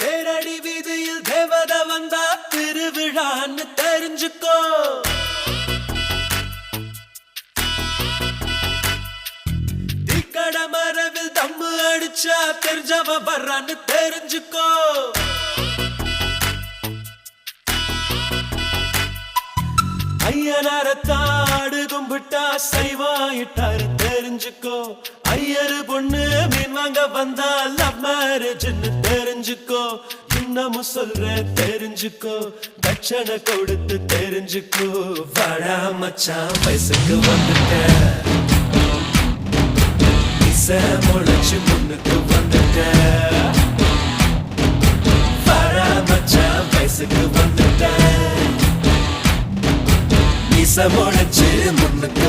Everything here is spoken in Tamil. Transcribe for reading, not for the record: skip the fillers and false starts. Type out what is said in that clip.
தேரடி வீதியில் தேவத வந்தா திருவிழான்னு தெரிஞ்சுக்கோ. தீக்கட மரவில் தம்மு அடிச்சா தெரிஞ்சவ வர்றான்னு தெரிஞ்சுக்கோ. ஐயனாரத்தாடு கும்பிட்டா சைவாயிட்டாரு தெரிஞ்சுக்கோ. ஐயரு பொண்ணு மீன் வாங்க வந்தா லவ் மேரேஜ்னு தெரிஞ்சுக்கோ. இன்னமும் சொல்ற தெரிஞ்சுக்கோ, தட்சணை கொடுத்து தெரிஞ்சுக்கோ. வாடா மச்சான் வயசுக்கு வந்துட்ட, இசை முளைச்சு முன்னுக்கு வந்துட்ட. வாடா மச்சான் வயசுக்கு வந்துட்ட, இசை முளைச்சு முன்னுக்கு